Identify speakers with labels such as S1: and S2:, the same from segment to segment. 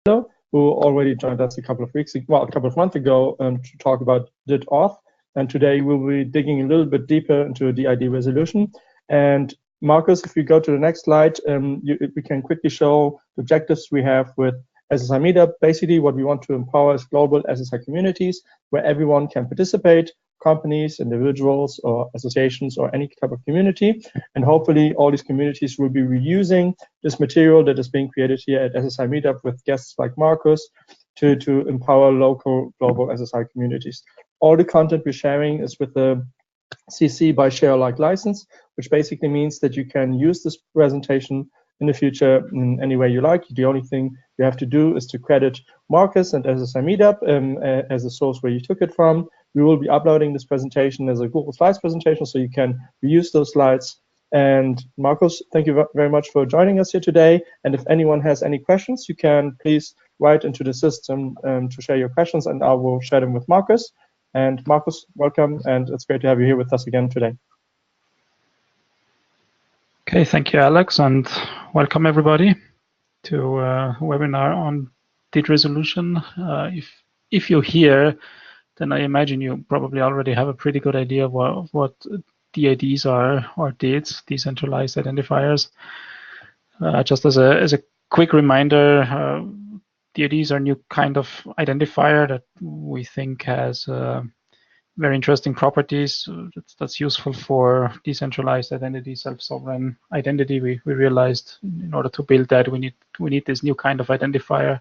S1: who already joined us a couple of months ago to talk about DID auth. And today we'll be digging a little bit deeper into DID resolution. And Markus, if you go to the next slide, we can quickly show the objectives we have with SSI Meetup. Basically, what we want to empower is global SSI communities where everyone can participate, companies, individuals, or associations, or any type of community. And hopefully all these communities will be reusing this material that is being created here at SSI Meetup with guests like Markus to empower local global SSI communities. All the content we're sharing is with the CC by share alike license, which basically means that you can use this presentation in the future in any way you like. The only thing you have to do is to credit Markus and SSI Meetup as a source where you took it from. We will be uploading this presentation as a Google Slides presentation, so you can reuse those slides. And Markus, thank you very much for joining us here today. And if anyone has any questions, you can please write into the system to share your questions, and I will share them with Markus. And Markus, welcome, and it's great to have you here with us again today.
S2: Okay, thank you, Alex, and welcome everybody to a webinar on DID resolution. If you're here, then I imagine you probably already have a pretty good idea of what DIDs are, or DIDs, Decentralized Identifiers. Just as a quick reminder, DIDs are a new kind of identifier that we think has very interesting properties that's useful for decentralized identity, self-sovereign identity. We realized in order to build that, we need this new kind of identifier.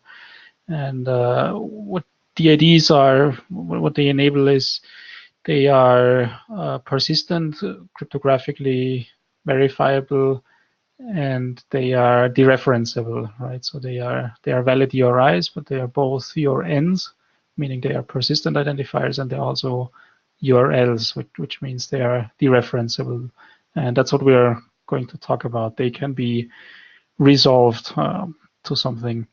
S2: And what DIDs are, what they enable is they are persistent, cryptographically verifiable, and they are dereferenceable, right? So they are valid URIs, but they are both URNs, meaning they are persistent identifiers, and they're also URLs, which means they are dereferenceable. And that's what we are going to talk about. They can be resolved to something.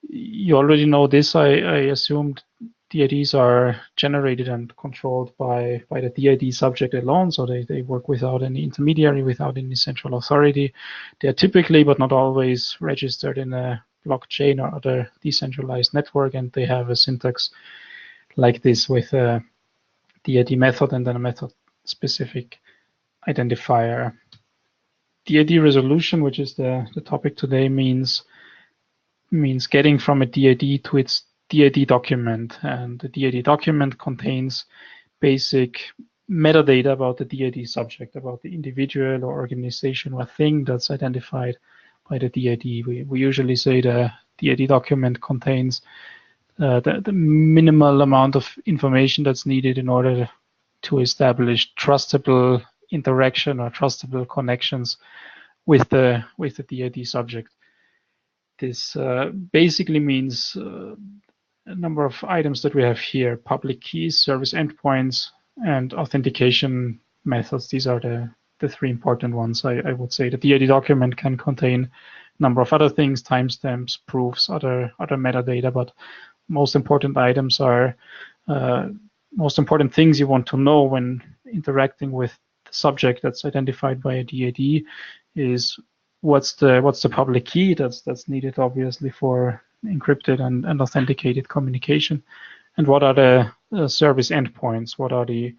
S2: You already know this, I assumed. DIDs are generated and controlled by the DID subject alone, so they work without any intermediary, without any central authority. They are typically, but not always, registered in a blockchain or other decentralized network, and they have a syntax like this with a DID method and then a method-specific identifier. DID resolution, which is the topic today, means getting from a DID to its DID document, and the DID document contains basic metadata about the DID subject, about the individual or organization or thing that's identified by the DID. We usually say the DID document contains the minimal amount of information that's needed in order to establish trustable interaction or trustable connections with the DID subject. This basically means a number of items that we have here: public keys, service endpoints, and authentication methods. These are the three important ones. I would say the DID document can contain a number of other things: timestamps, proofs, other metadata, but most important items are most important things you want to know when interacting with the subject that's identified by a DID is what's the public key that's needed, obviously, for encrypted and authenticated communication, and what are the service endpoints, what are the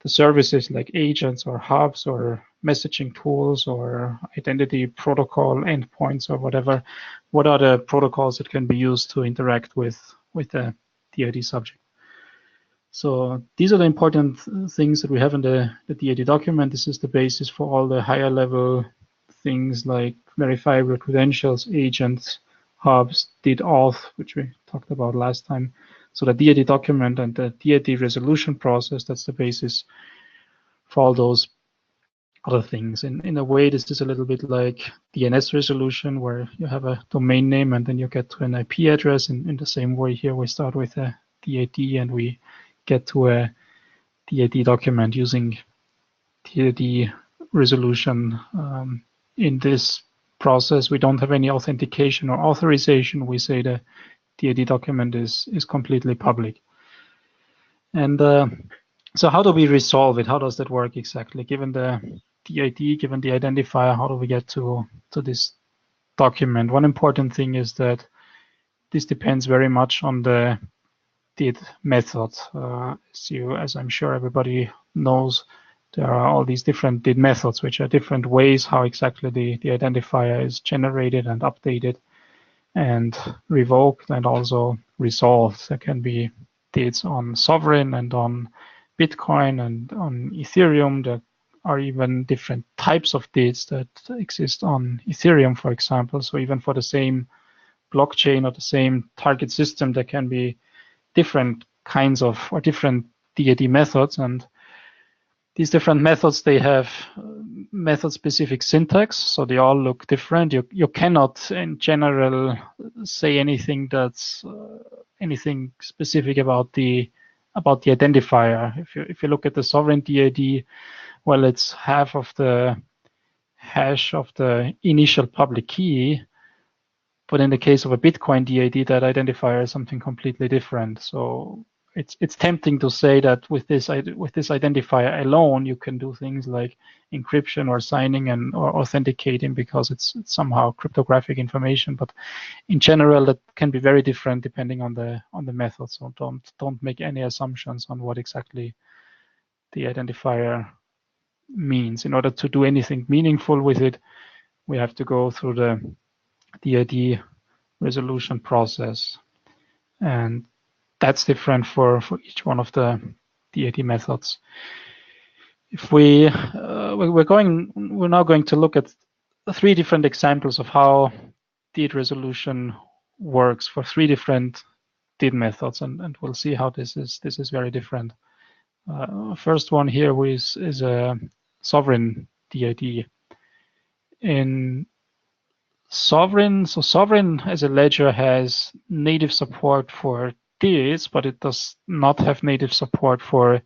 S2: services like agents or hubs or messaging tools or identity protocol endpoints or whatever. What are the protocols that can be used to interact with the DID subject? So these are the important things that we have in the DID document. This is the basis for all the higher level things like verifiable credentials, agents, hubs, DID auth, which we talked about last time. So the DID document and the DID resolution process, that's the basis for all those other things. In a way, this is a little bit like DNS resolution, where you have a domain name and then you get to an IP address. In the same way here, we start with a DID and we get to a DID document using DID resolution. In this process, we don't have any authentication or authorization. We say the DID document is completely public. And so how do we resolve it? How does that work exactly? Given the DID, given the identifier, how do we get to this document? One important thing is that this depends very much on the DID method. As I'm sure everybody knows, there are all these different DID methods, which are different ways how exactly the identifier is generated and updated and revoked and also resolved. There can be DIDs on Sovereign and on Bitcoin and on Ethereum. There are even different types of DIDs that exist on Ethereum, for example. So even for the same blockchain or the same target system, there can be different kinds of or different DID methods, and these different methods, they have method-specific syntax, so they all look different. You cannot, in general, say anything that's anything specific about the identifier. If you look at the sovereign DID, well, it's half of the hash of the initial public key. But in the case of a Bitcoin DID, that identifier is something completely different. So it's tempting to say that with this identifier alone, you can do things like encryption or signing and or authenticating because it's somehow cryptographic information. But in general, that can be very different depending on the method. So don't make any assumptions on what exactly the identifier means. In order to do anything meaningful with it, we have to go through the DID resolution process, and that's different for each one of the DID methods. If we're now going to look at 3 different examples of how DID resolution works for 3 different DID methods, and we'll see how this is very different. First one here is a sovereign DID. In Sovereign as a ledger has native support for DIDs, but it does not have native support for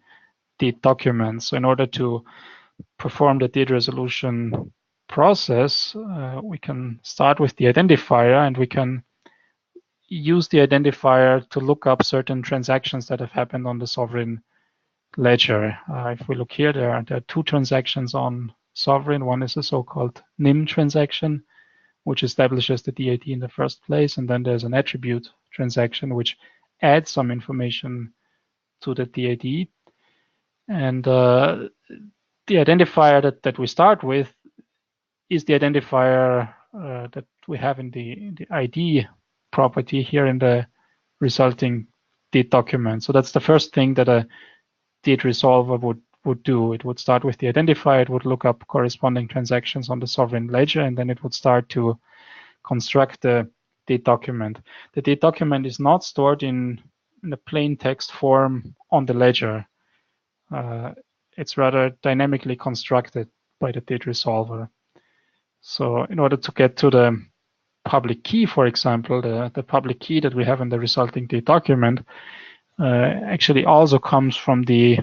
S2: DID documents. So in order to perform the DID resolution process, we can start with the identifier, and we can use the identifier to look up certain transactions that have happened on the sovereign ledger. If we look here, there are 2 transactions on sovereign. One is a so-called NIM transaction, which establishes the DID in the first place, and then there's an attribute transaction which adds some information to the DID. And the identifier that we start with is the identifier that we have in the ID property here in the resulting DID document. So that's the first thing that a DID resolver would do. It would start with the identifier, it would look up corresponding transactions on the sovereign ledger, and then it would start to construct the DID document. The DID document is not stored in a plain text form on the ledger. It's rather dynamically constructed by the DID resolver. So in order to get to the public key, for example, the public key that we have in the resulting DID document actually also comes from the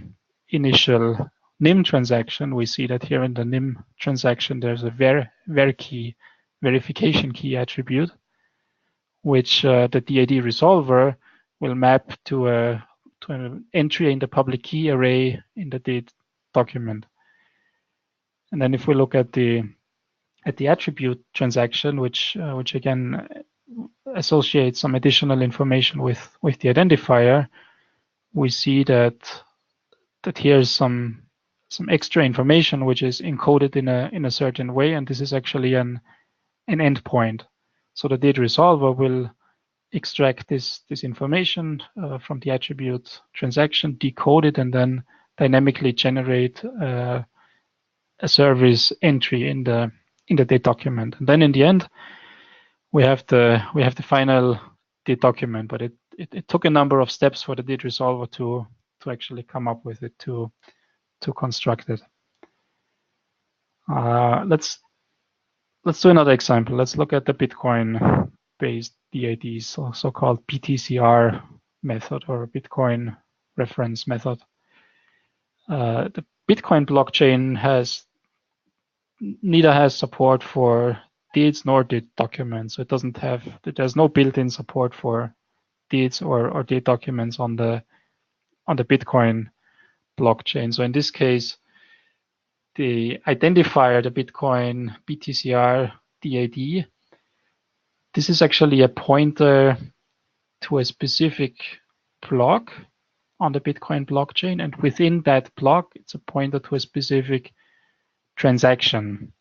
S2: initial NIM transaction. We see that here in the NIM transaction, there's a verification key attribute, which the DID resolver will map to an entry in the public key array in the DID document. And then if we look at the attribute transaction, which again associates some additional information with the identifier, we see that here's some extra information which is encoded in a certain way, and this is actually an endpoint. So the DID resolver will extract this information from the attribute transaction, decode it, and then dynamically generate a service entry in the DID document. And then in the end, we have the final DID document, but it took a number of steps for the DID resolver to actually come up with it, to construct it. Let's do another example. Let's look at the Bitcoin-based DIDs, so-called BTCR method or Bitcoin reference method. The Bitcoin blockchain neither has support for DIDs nor DID documents. So there's no built-in support for DIDs or DID documents on the Bitcoin blockchain. So in this case, the identifier, the Bitcoin BTCR DID, this is actually a pointer to a specific block on the Bitcoin blockchain, and within that block, it's a pointer to a specific transaction.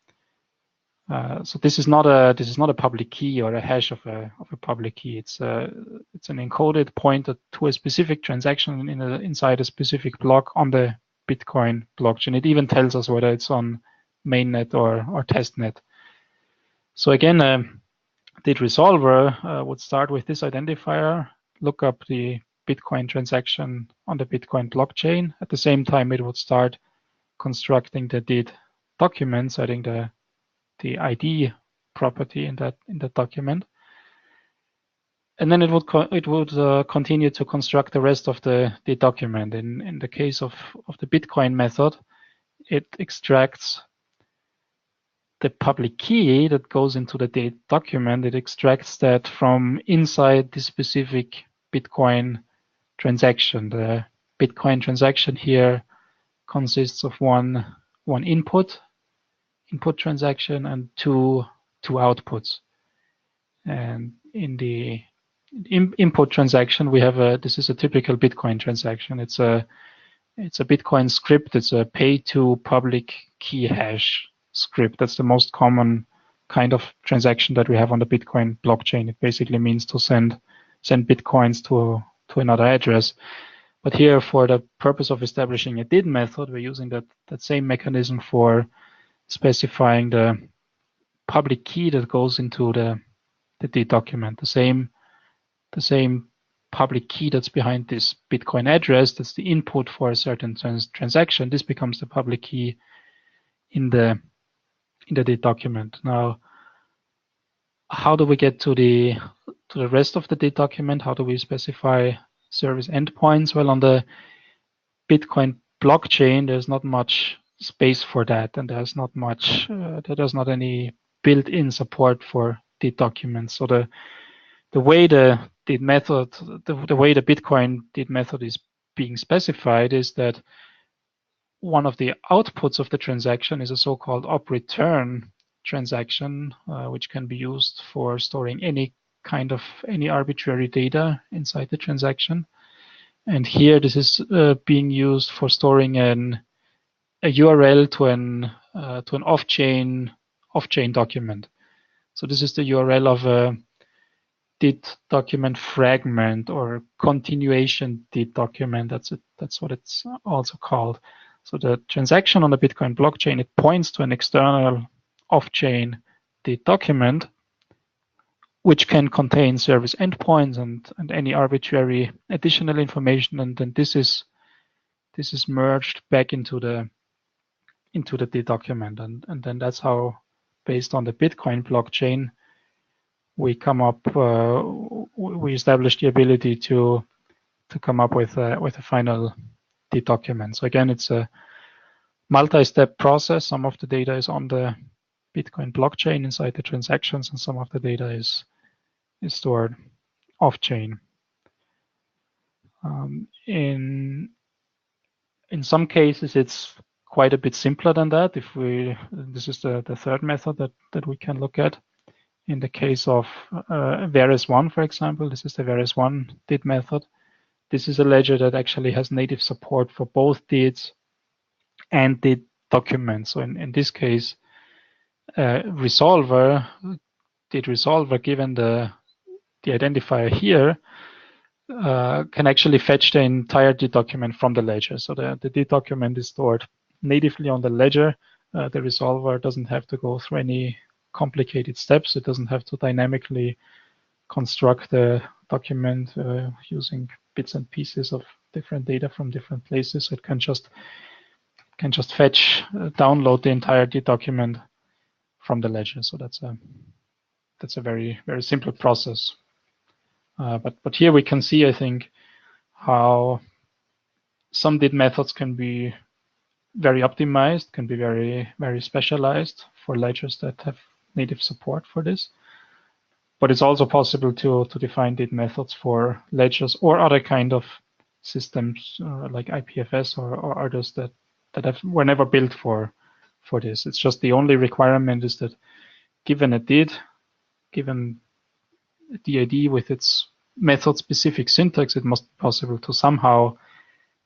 S2: So this is not a public key or a hash of a public key. It's an encoded pointer to a specific transaction inside a specific block on the Bitcoin blockchain. It even tells us whether it's on mainnet or testnet. So again, DID Resolver would start with this identifier, look up the Bitcoin transaction on the Bitcoin blockchain. At the same time, it would start constructing the DID document, setting the ID property in that document, and then it would continue to construct the rest of the document. In the case of the Bitcoin method, it extracts the public key that goes into the DID document. It extracts that from inside the specific Bitcoin transaction. The Bitcoin transaction here consists of one input transaction and two outputs. And in the input transaction, we have this is a typical Bitcoin transaction. It's a Bitcoin script. It's a pay to public key hash script. That's the most common kind of transaction that we have on the Bitcoin blockchain. It basically means to send Bitcoins to another address. But here, for the purpose of establishing a DID method, we're using that same mechanism for specifying the public key that goes into the DID document. The same public key that's behind this Bitcoin address, that's the input for a certain transaction. This becomes the public key in the DID document. Now, how do we get to the rest of the DID document? How do we specify service endpoints? Well, on the Bitcoin blockchain, there's not much space for that, and there's not any built-in support for DID documents. So the way the DID method, the way the Bitcoin DID method is being specified is that one of the outputs of the transaction is a so-called op-return transaction, which can be used for storing any arbitrary data inside the transaction. And here, this is being used for storing a URL to an off-chain document. So this is the URL of a DID document fragment or continuation DID document. That's what it's also called. So the transaction on the Bitcoin blockchain, it points to an external off-chain DID document, which can contain service endpoints and any arbitrary additional information, and then this is merged back into the DID document, and then that's how, based on the Bitcoin blockchain, we establish the ability to come up with a final DID document. So again, it's a multi-step process. Some of the data is on the Bitcoin blockchain inside the transactions, and some of the data is stored off-chain. In some cases, it's quite a bit simpler than that. This is the third method that we can look at. In the case of Veris1, for example, this is the Veris1 DID method. This is a ledger that actually has native support for both DIDs and DID documents. So in this case, DID Resolver, given the identifier here, can actually fetch the entire DID document from the ledger. So the DID document is stored natively on the ledger. The resolver doesn't have to go through any complicated steps. It doesn't have to dynamically construct the document using bits and pieces of different data from different places. So it can just download the entire DID document from the ledger. So that's a very, very simple process. But here we can see, I think, how some DID methods can be very optimized, can be very, very specialized for ledgers that have native support for this. But it's also possible to define DID methods for ledgers or other kind of systems like IPFS or others that were never built for this. It's just the only requirement is that given a DID, given a DID with its method-specific syntax, it must be possible to somehow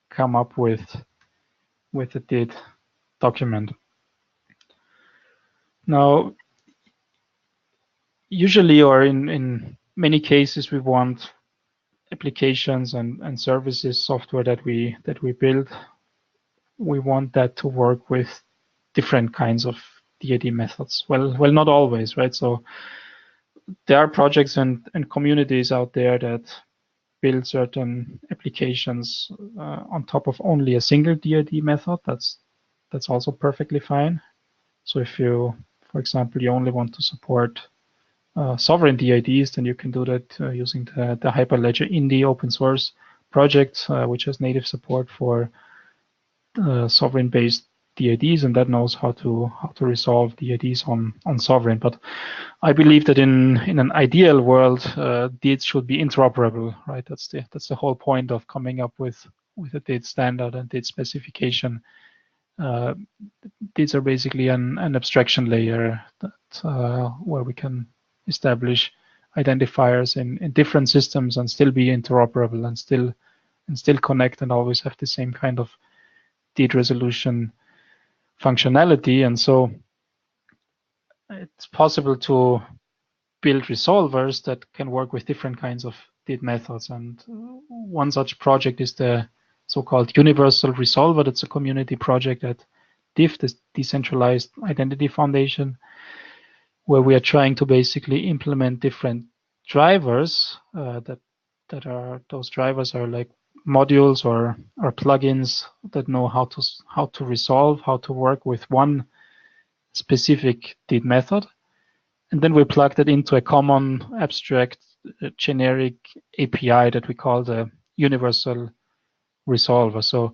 S2: come up with a DID document. Now, usually, or in many cases, we want applications and services, software that we build. We want that to work with different kinds of DID methods. Well, not always, right? So there are projects and communities out there that build certain applications on top of only a single DID method. That's also perfectly fine. So if you, for example, you only want to support sovereign DIDs, then you can do that using the Hyperledger Indie open source project, which has native support for sovereign-based DIDs, and that knows how to resolve DIDs on sovereign. But I believe that in an ideal world, DIDs should be interoperable, right? That's the whole point of coming up with a DID standard and DID specification. DIDs are basically an abstraction layer that where we can establish identifiers in different systems and still be interoperable and still connect and always have the same kind of DID resolution functionality. And so it's possible to build resolvers that can work with different kinds of DID methods. And one such project is the so-called Universal Resolver. That's a community project at DIF, the Decentralized Identity Foundation, where we are trying to basically implement different drivers those drivers are like modules or plugins that know how to resolve, how to work with one specific DID method. And then we plug that into a common abstract generic API that we call the Universal Resolver. So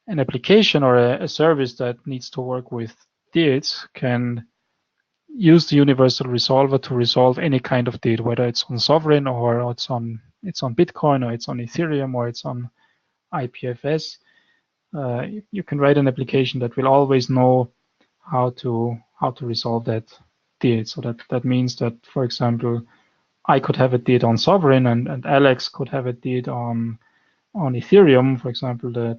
S2: an application or a service that needs to work with DIDs can use the Universal Resolver to resolve any kind of DID, whether it's on sovereign or it's on Bitcoin or it's on Ethereum or it's on IPFS. You can write an application that will always know how to resolve that DID. So that means that, for example, I could have a DID on sovereign and Alex could have a DID on Ethereum, for example, the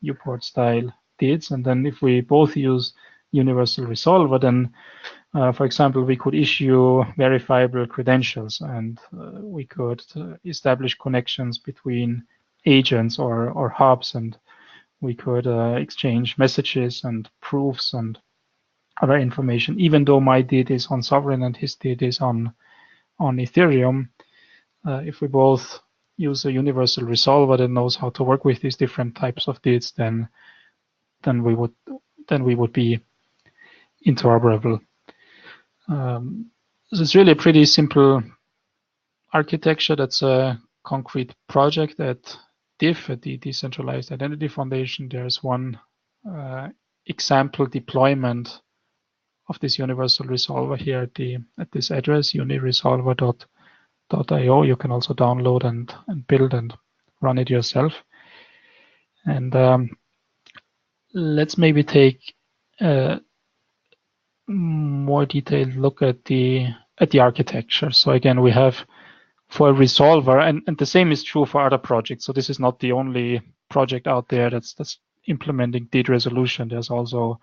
S2: uPort style DIDs. And then if we both use Universal Resolver, then for example, we could issue verifiable credentials and we could establish connections between agents or hubs, and we could exchange messages and proofs and other information, even though my DID is on sovereign and his DID is on Ethereum. If we both use a Universal Resolver that knows how to work with these different types of DIDs, then we would be interoperable. So it's really a pretty simple architecture. That's a concrete project at DIF, at the Decentralized Identity Foundation. There's one example deployment of this Universal Resolver here at this address, uniresolver.io. You can also download and build and run it yourself. And let's maybe take a more detailed look at the architecture. So again, we have for a resolver, and the same is true for other projects. So this is not the only project out there that's implementing DID resolution. There's also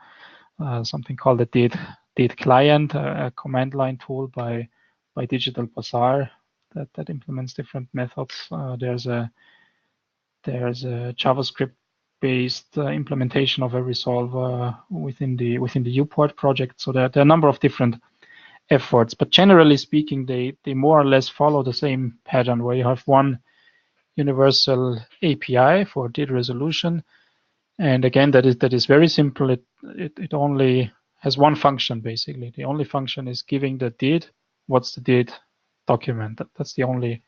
S2: something called the DID client, a command line tool by Digital Bazaar that implements different methods. There's a JavaScript-based implementation of a resolver within the uPort project. So there are a number of different efforts, but generally speaking, they more or less follow the same pattern, where you have one universal API for DID resolution, and again, that is very simple. It only has one function basically. The only function is giving the DID. What's the DID document? That's the only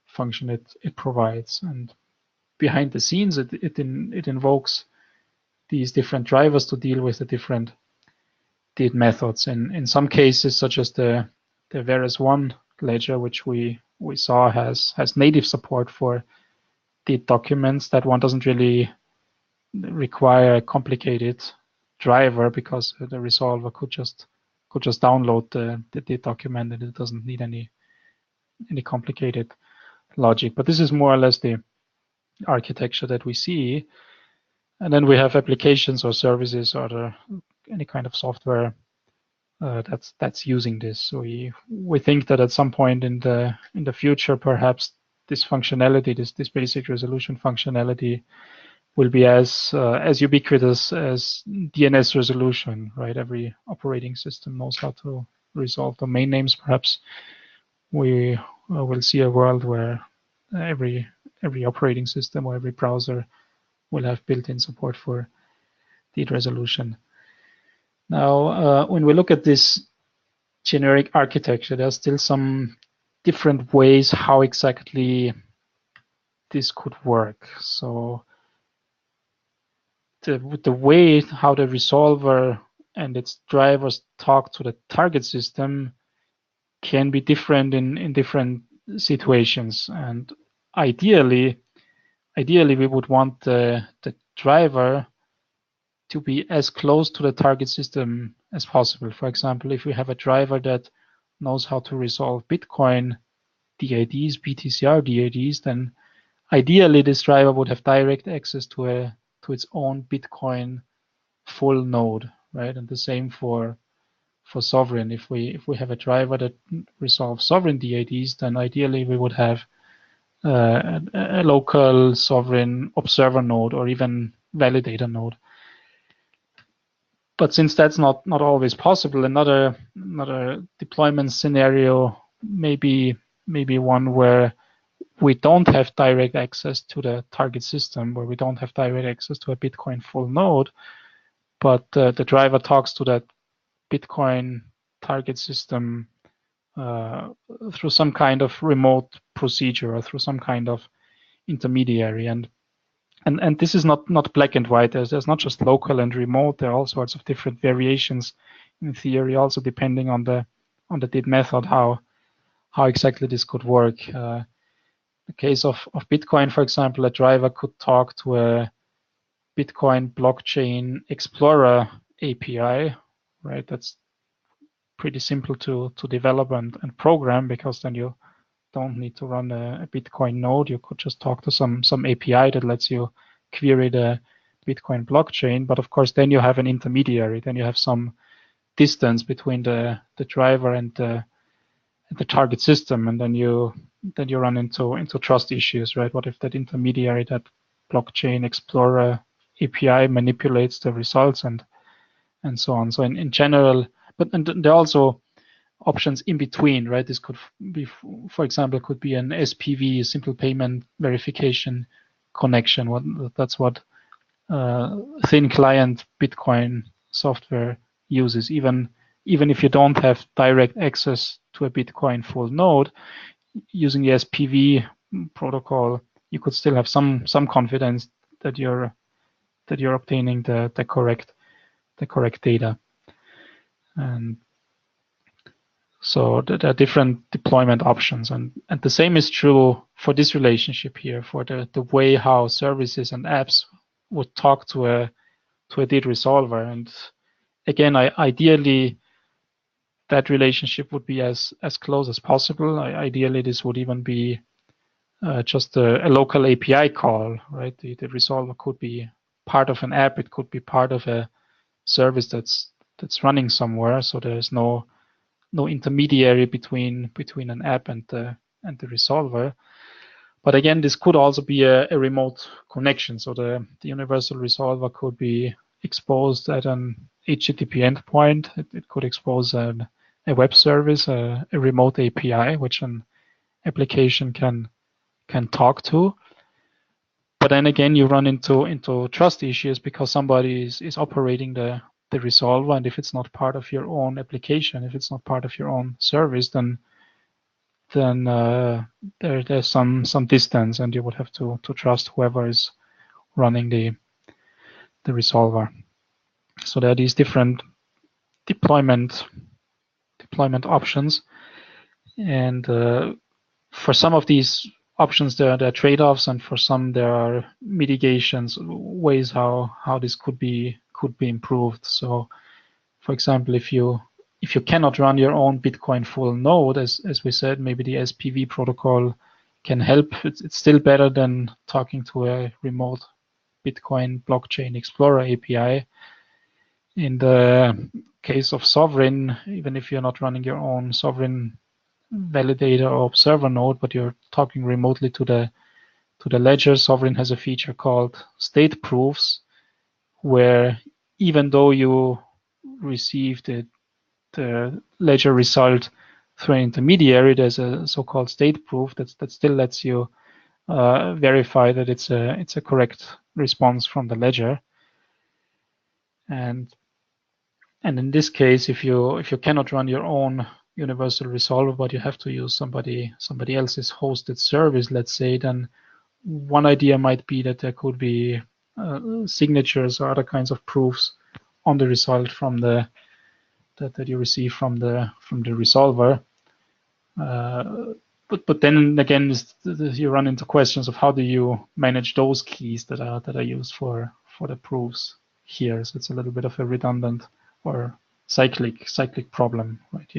S2: function it provides, and behind the scenes, it invokes these different drivers to deal with the different DID methods. In some cases, such as the Veris1 ledger, which we saw has native support for DID documents. That one doesn't really require a complicated driver, because the resolver could just download the DID document, and it doesn't need any complicated logic. But this is more or less the architecture that we see. And then we have applications or services or any kind of software that's using this. So we think that at some point in the future, perhaps this functionality, this basic resolution functionality, will be as ubiquitous as DNS resolution, right? Every operating system knows how to resolve domain names. Perhaps we will see a world where every operating system or every browser will have built-in support for DID resolution. Now, when we look at this generic architecture, there's still some different ways how exactly this could work. So the way how the resolver and its drivers talk to the target system can be different in different situations. And ideally we would want the driver to be as close to the target system as possible. For example, if we have a driver that knows how to resolve Bitcoin DIDs, BTCR DIDs, then ideally this driver would have direct access to its own Bitcoin full node, right? And the same for sovereign. If we have a driver that resolves sovereign DIDs, then ideally we would have a local sovereign observer node or even validator node. But since that's not always possible, another deployment scenario may be one where we don't have direct access to the target system, where we don't have direct access to a Bitcoin full node, but the driver talks to that Bitcoin target system through some kind of remote procedure or through some kind of intermediary. And this is not black and white. There's not just local and remote. There are all sorts of different variations in theory, also depending on the DID method, how exactly this could work. The case of Bitcoin, for example, a driver could talk to a Bitcoin blockchain explorer API, right? That's pretty simple to develop and program, because then you don't need to run a Bitcoin node. You could just talk to some API that lets you query the Bitcoin blockchain. But of course, then you have an intermediary. Then you have some distance between the driver and the target system, and then you run into trust issues, right? What if that intermediary, that blockchain explorer API, manipulates the results and so on? So in general, and there are also options in between, right? This could be, for example, could be an SPV, simple payment verification connection. That's what thin client Bitcoin software uses. Even if you don't have direct access to a Bitcoin full node, using the SPV protocol, you could still have some confidence that you're obtaining the correct data. And so there are different deployment options, and the same is true for this relationship here, for the way how services and apps would talk to a DID resolver. And again, ideally that relationship would be as close as possible. Ideally, this would even be just a local API call, right? The resolver could be part of an app. It could be part of a service that's running somewhere. So there's no intermediary between an app and the resolver. But again, this could also be a remote connection. So the universal resolver could be exposed at an HTTP endpoint. It could expose a web service, a remote API, which an application can talk to. But then again, you run into trust issues, because somebody is operating the resolver, and if it's not part of your own application, if it's not part of your own service, then there's some distance, and you would have to trust whoever is running the resolver. So there are these different deployment options, and for some of these options there are trade-offs, and for some there are mitigations, ways how this could be improved. So for example, if you cannot run your own Bitcoin full node, as we said, maybe the SPV protocol can help. It's still better than talking to a remote Bitcoin blockchain explorer API. In the case of Sovereign, even if you're not running your own Sovereign validator or observer node, but you're talking remotely to the ledger, Sovereign has a feature called state proofs, where even though you receive the ledger result through an intermediary, there's a so-called state proof that still lets you verify that it's a correct response from the ledger. And in this case, if you cannot run your own universal resolver, but you have to use somebody else's hosted service, let's say, then one idea might be that there could be signatures or other kinds of proofs on the result from that you receive from the resolver. But then again, you run into questions of how do you manage those keys that are used for the proofs here. So it's a little bit of a redundant or cyclic problem, right?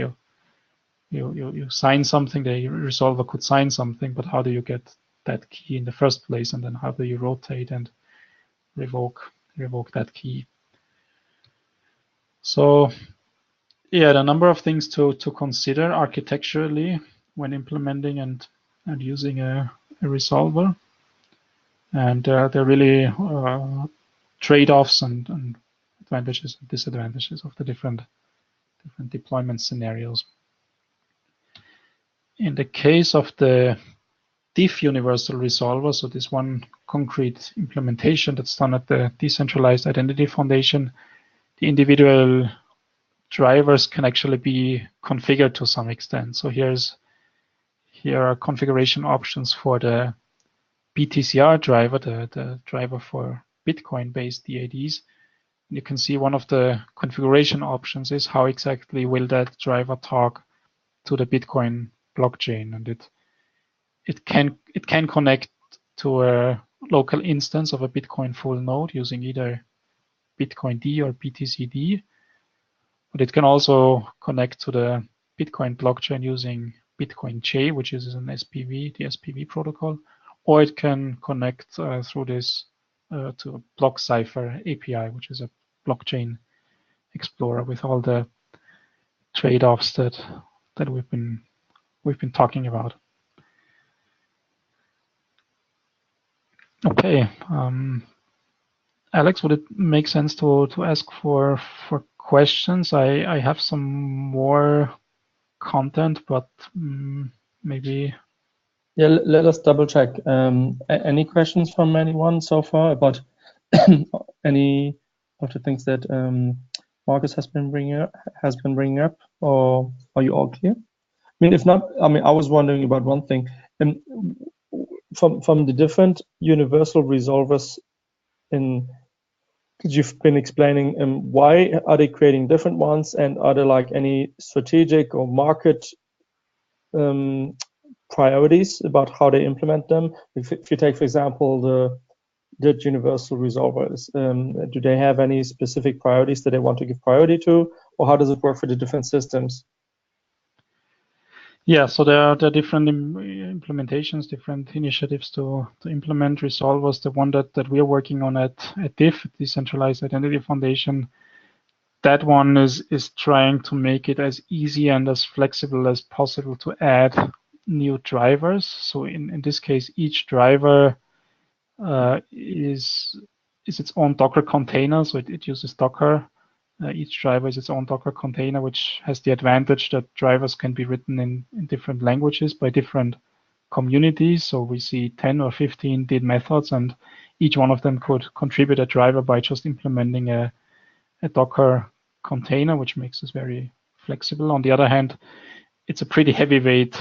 S2: You sign something, the resolver could sign something, but how do you get that key in the first place, and then how do you rotate and revoke that key? So yeah, there are a number of things to consider architecturally when implementing and using a resolver, and there are really trade-offs and advantages and disadvantages of the different deployment scenarios. In the case of the DIF Universal Resolver, so this one concrete implementation that's done at the Decentralized Identity Foundation, the individual drivers can actually be configured to some extent. So here are configuration options for the BTCR driver, the driver for Bitcoin-based DADs. You can see one of the configuration options is how exactly will that driver talk to the Bitcoin blockchain, and it can connect to a local instance of a Bitcoin full node using either Bitcoin D or BTCD, but it can also connect to the Bitcoin blockchain using Bitcoin J, which is an SPV, the SPV protocol, or it can connect through this to a block cipher API, which is a blockchain explorer with all the trade-offs that we've been talking about. Okay, Alex, would it make sense to ask for questions? I have some more content, but maybe.
S1: Yeah, let us double check. Any questions from anyone so far about any of the things that Markus has been bringing up, or are you all clear? I mean, if not, I mean, I was wondering about one thing. From the different universal resolvers you've been explaining, why are they creating different ones, and are there like any strategic or market priorities about how they implement them? If you take, for example, the DID Universal Resolvers, do they have any specific priorities that they want to give priority to, or how does it work for the different systems?
S2: Yeah, so there are different implementations, different initiatives to implement resolvers. The one that we are working on at DIF, Decentralized Identity Foundation, that one is trying to make it as easy and as flexible as possible to add new drivers. So in this case, each driver is its own Docker container, so it uses Docker. Each driver is its own Docker container, which has the advantage that drivers can be written in different languages by different communities. So we see 10 or 15 DID methods, and each one of them could contribute a driver by just implementing a Docker container, which makes us very flexible. On the other hand, it's a pretty heavyweight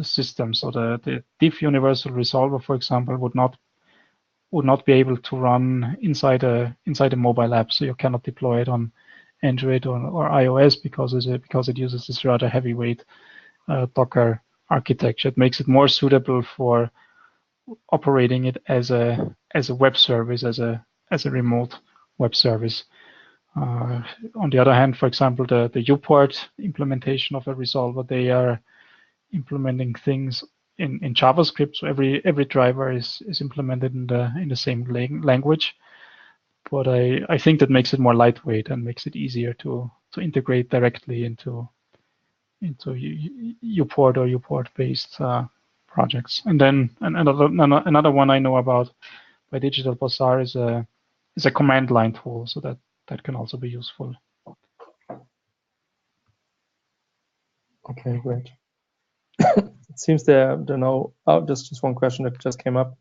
S2: system. So the DIF Universal Resolver, for example, would not be able to run inside a mobile app. So you cannot deploy it on Android or iOS because it uses this rather heavyweight Docker architecture. It makes it more suitable for operating it as a web service, as a remote web service. On the other hand, for example, the uPort implementation of a resolver, they are implementing things in JavaScript, so every driver is implemented in the same language. But I think that makes it more lightweight and makes it easier to integrate directly into uPort or uPort based projects. And then another one I know about by Digital Bazaar is a command line tool, so that can also be useful.
S1: Okay, great. It seems there are no. Oh, there's just one question that just came up.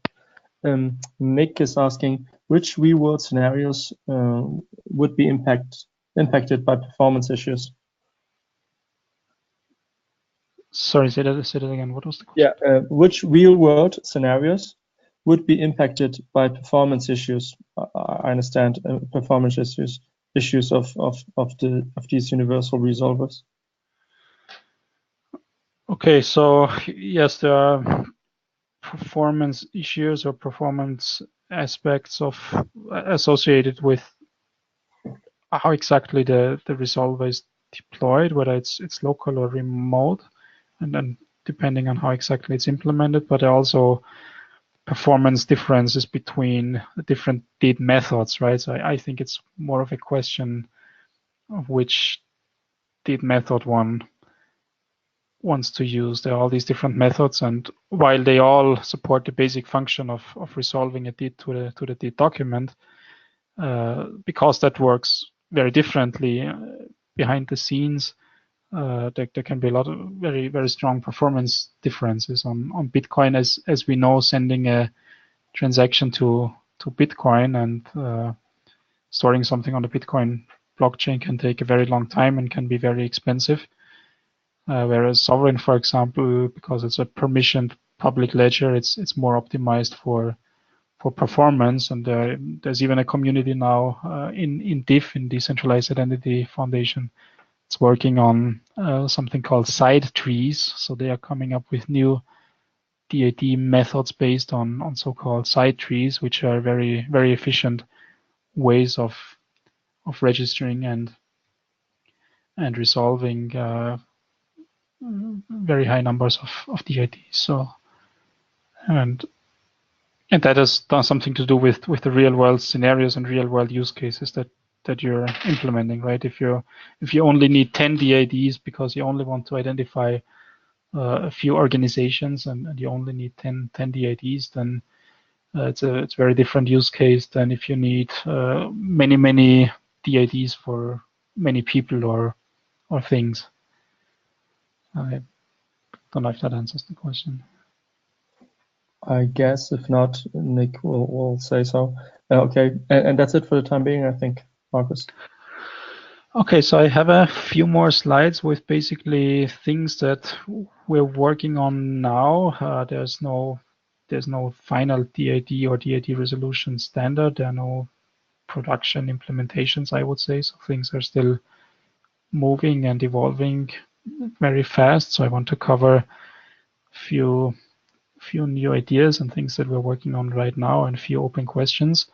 S1: Nick is asking which real-world scenarios would be impacted by performance issues.
S2: Sorry, say that again. What was the question?
S1: Yeah, which real-world scenarios would be impacted by performance issues? I understand performance issues of these universal resolvers.
S2: Okay, so yes, there are performance issues or performance aspects associated with how exactly the resolver is deployed, whether it's local or remote, and then depending on how exactly it's implemented, but also performance differences between the different DID methods, right? So I think it's more of a question of which DID method one wants to use. There are all these different methods, and while they all support the basic function of resolving a DID to the DID document, because that works very differently behind the scenes, there can be a lot of very, very strong performance differences on Bitcoin. As we know, sending a transaction to Bitcoin and storing something on the Bitcoin blockchain can take a very long time and can be very expensive. Whereas Sovereign, for example, because it's a permissioned public ledger, it's more optimized for performance. And there's even a community now in DIF, in Decentralized Identity Foundation. It's working on something called side trees. So they are coming up with new DAT methods based on so-called side trees, which are very, very efficient ways of registering and resolving very high numbers of DIDs. So and that has done something to do with the real world scenarios and real world use cases that you're implementing, right? If you only need 10 DIDs because you only want to identify a few organizations and you only need 10 DIDs, then it's a very different use case than if you need many DIDs for many people or things. I don't know if that answers the question.
S1: I guess if not, Nick will say so. Okay, and that's it for the time being, I think, Markus.
S2: Okay, so I have a few more slides with basically things that we're working on now. There's no final DID or DID resolution standard. There are no production implementations, I would say. So things are still moving and evolving very fast. So I want to cover a few new ideas and things that we're working on right now and a few open questions.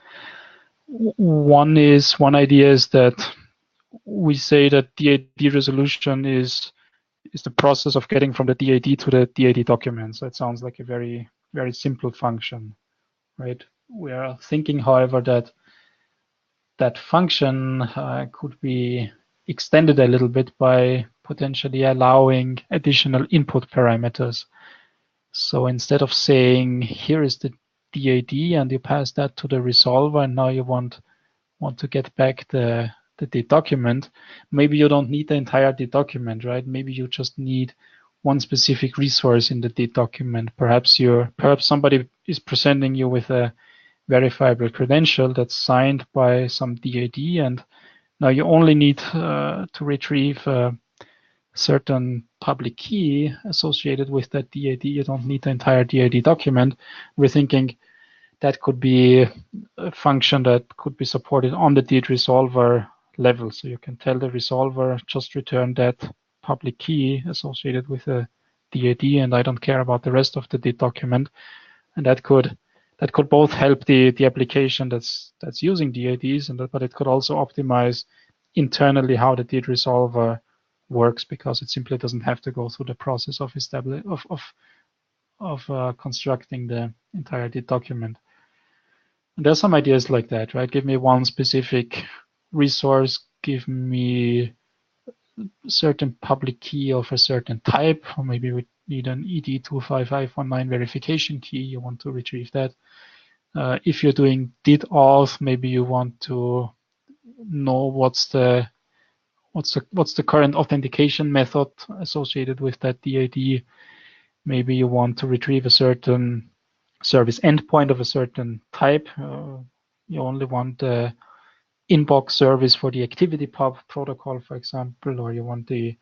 S2: One idea is that we say that DID resolution is the process of getting from the DID to the DID document. So it sounds like a very, very simple function, right? We are thinking, however, that function could be extended a little bit by potentially allowing additional input parameters. So instead of saying, here is the DID and you pass that to the resolver and now you want to get back the DID document, maybe you don't need the entire DID document, right? Maybe you just need one specific resource in the DID document. Perhaps somebody is presenting you with a verifiable credential that's signed by some DID, and now you only need to retrieve a certain public key associated with that DID. You don't need the entire DID document. We're thinking that could be a function that could be supported on the DID resolver level. So you can tell the resolver, just return that public key associated with a DID, and I don't care about the rest of the DID document. And that could both help the application that's using DIDs, but it could also optimize internally how the DID resolver works, because it simply doesn't have to go through the process of constructing the entire DID document. And there's some ideas like that, right? Give me one specific resource, give me a certain public key of a certain type, or maybe we need an ED25519 verification key, you want to retrieve that. If you're doing DID auth, maybe you want to know what's the current authentication method associated with that DID. Maybe you want to retrieve a certain service endpoint of a certain type. You only want the inbox service for the activity pub protocol, for example, or you want the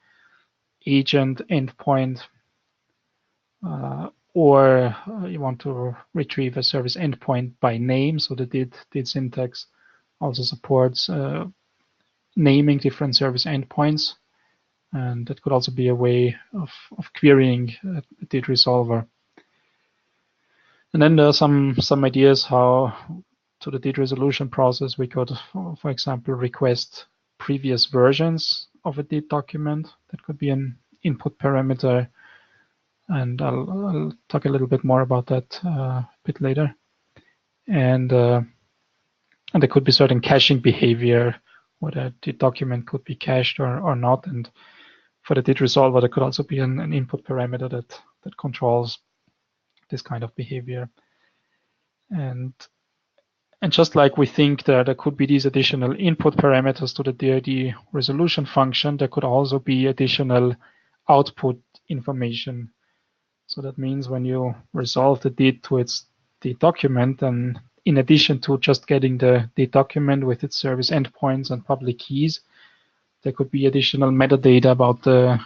S2: agent endpoint, or you want to retrieve a service endpoint by name. So the DID syntax also supports naming different service endpoints. And that could also be a way of querying a DID resolver. And then there are some ideas how, to the DID resolution process, we could, for example, request previous versions of a DID document. That could be an input parameter. And I'll talk a little bit more about that a bit later. And there could be certain caching behavior, whether the document could be cached or not. And for the DID resolver, there could also be an input parameter that controls this kind of behavior. And just like we think that there could be these additional input parameters to the DID resolution function, there could also be additional output information. So that means when you resolve the DID to its DID document, and in addition to just getting the DID document with its service endpoints and public keys, there could be additional metadata about the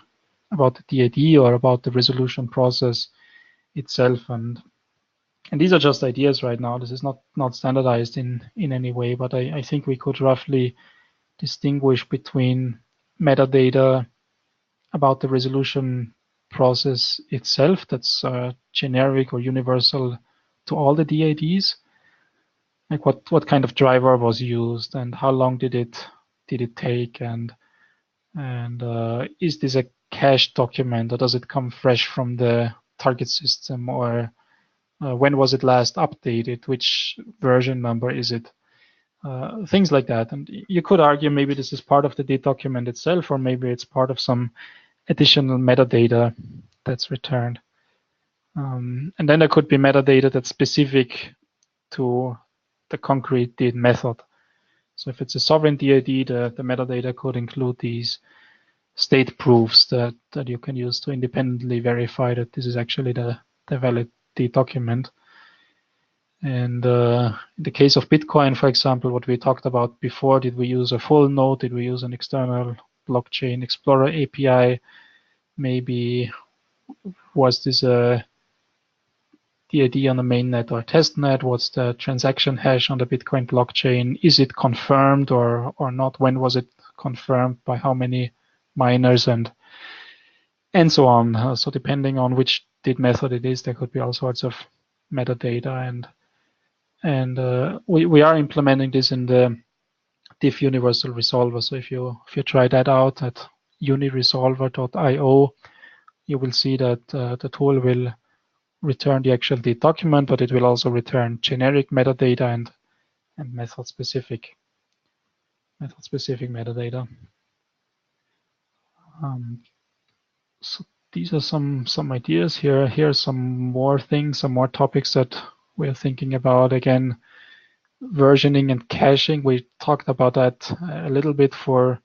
S2: DID or about the resolution process itself. And these are just ideas right now. This is not standardized in any way, but I think we could roughly distinguish between metadata about the resolution process itself that's generic or universal to all the DIDs, like what kind of driver was used and how long did it take, and is this a cached document, or does it come fresh from the target system, or when was it last updated, which version number is it, things like that. And you could argue maybe this is part of the DID document itself, or maybe it's part of some additional metadata that's returned. And then there could be metadata that's specific to the concrete DID method. So if it's a sovereign DID, the metadata could include these state proofs that you can use to independently verify that this is actually the valid DID document. And in the case of Bitcoin, for example, what we talked about before, did we use a full node? Did we use an external blockchain explorer API? Maybe was this a DID on the mainnet or testnet? What's the transaction hash on the Bitcoin blockchain? Is it confirmed or not? When was it confirmed? By how many miners? And so on. So depending on which DID method it is, there could be all sorts of metadata. And we are implementing this in the DIF Universal Resolver. So if you try that out at uniresolver.io, you will see that the tool will return the actual DID document, but it will also return generic metadata and method-specific metadata. So these are some ideas here. Here are some more things, some more topics that we're thinking about. Again, versioning and caching. We talked about that a little bit for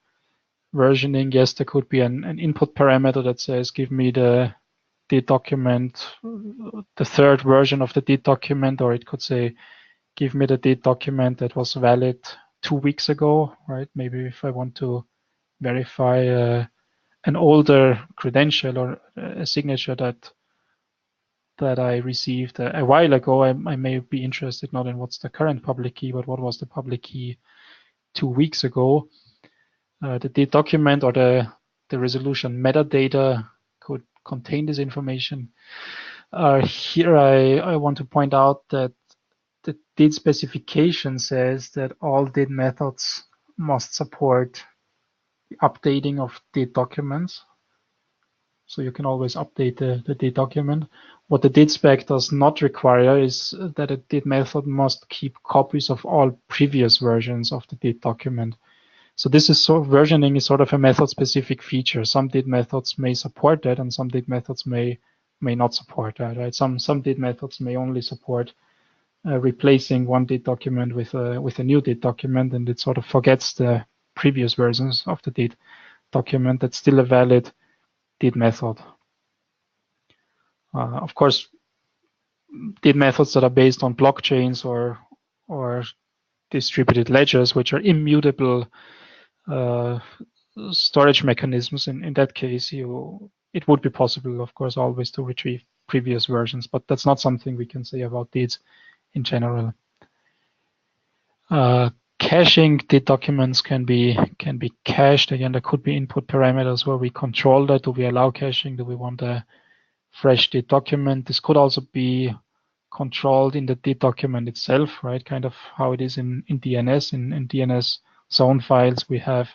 S2: versioning. Yes, there could be an input parameter that says, give me the DID document, the third version of the DID document, or it could say, give me the DID document that was valid 2 weeks ago, right? Maybe if I want to verify an older credential or a signature that I received a while ago, I may be interested not in what's the current public key, but what was the public key 2 weeks ago. The DID document or the resolution metadata could contain this information. Here I want to point out that the DID specification says that all DID methods must support the updating of DID documents. So you can always update the DID document. What the DID spec does not require is that a DID method must keep copies of all previous versions of the DID document. So this is versioning is sort of a method-specific feature. Some DID methods may support that, and some DID methods may not support that. Right? Some DID methods may only support replacing one DID document with a new DID document, and it sort of forgets the previous versions of the DID document. That's still a valid DID method. Of course, DID methods that are based on blockchains or distributed ledgers, which are immutable storage mechanisms, in that case, it would be possible, of course, always to retrieve previous versions, but that's not something we can say about DIDs in general. Caching DID documents can be cached. Again, there could be input parameters where we control that. Do we allow caching? Do we want a fresh DID document? This could also be controlled in the DID document itself, right? Kind of how it is in DNS. In DNS zone files, we have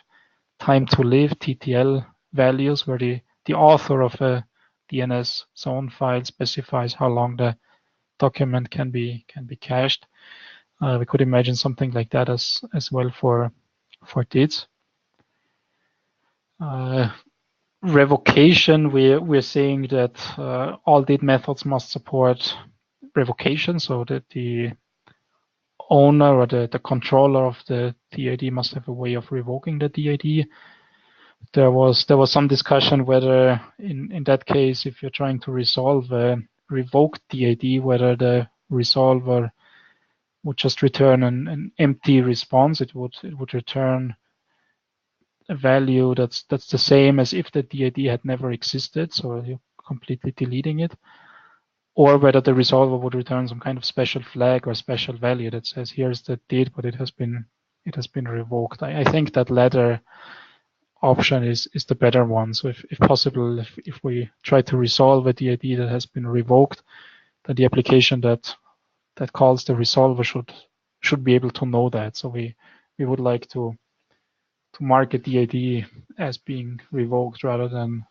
S2: time to live, TTL values, where the author of a DNS zone file specifies how long the document can be cached. We could imagine something like that as well for DIDs. Revocation, we're saying that all DID methods must support revocation, so that the owner or the controller of the DID must have a way of revoking the DID. There was some discussion whether in that case, if you're trying to resolve a revoked DID, whether the resolver would just return an empty response. It would return a value that's the same as if the DID had never existed, so you're completely deleting it, or whether the resolver would return some kind of special flag or special value that says here's the DID, but it has been revoked. I think that latter option is the better one. So if possible, if we try to resolve a DID that has been revoked, then the application that calls the resolver should be able to know that. So we would like to mark a DID as being revoked rather than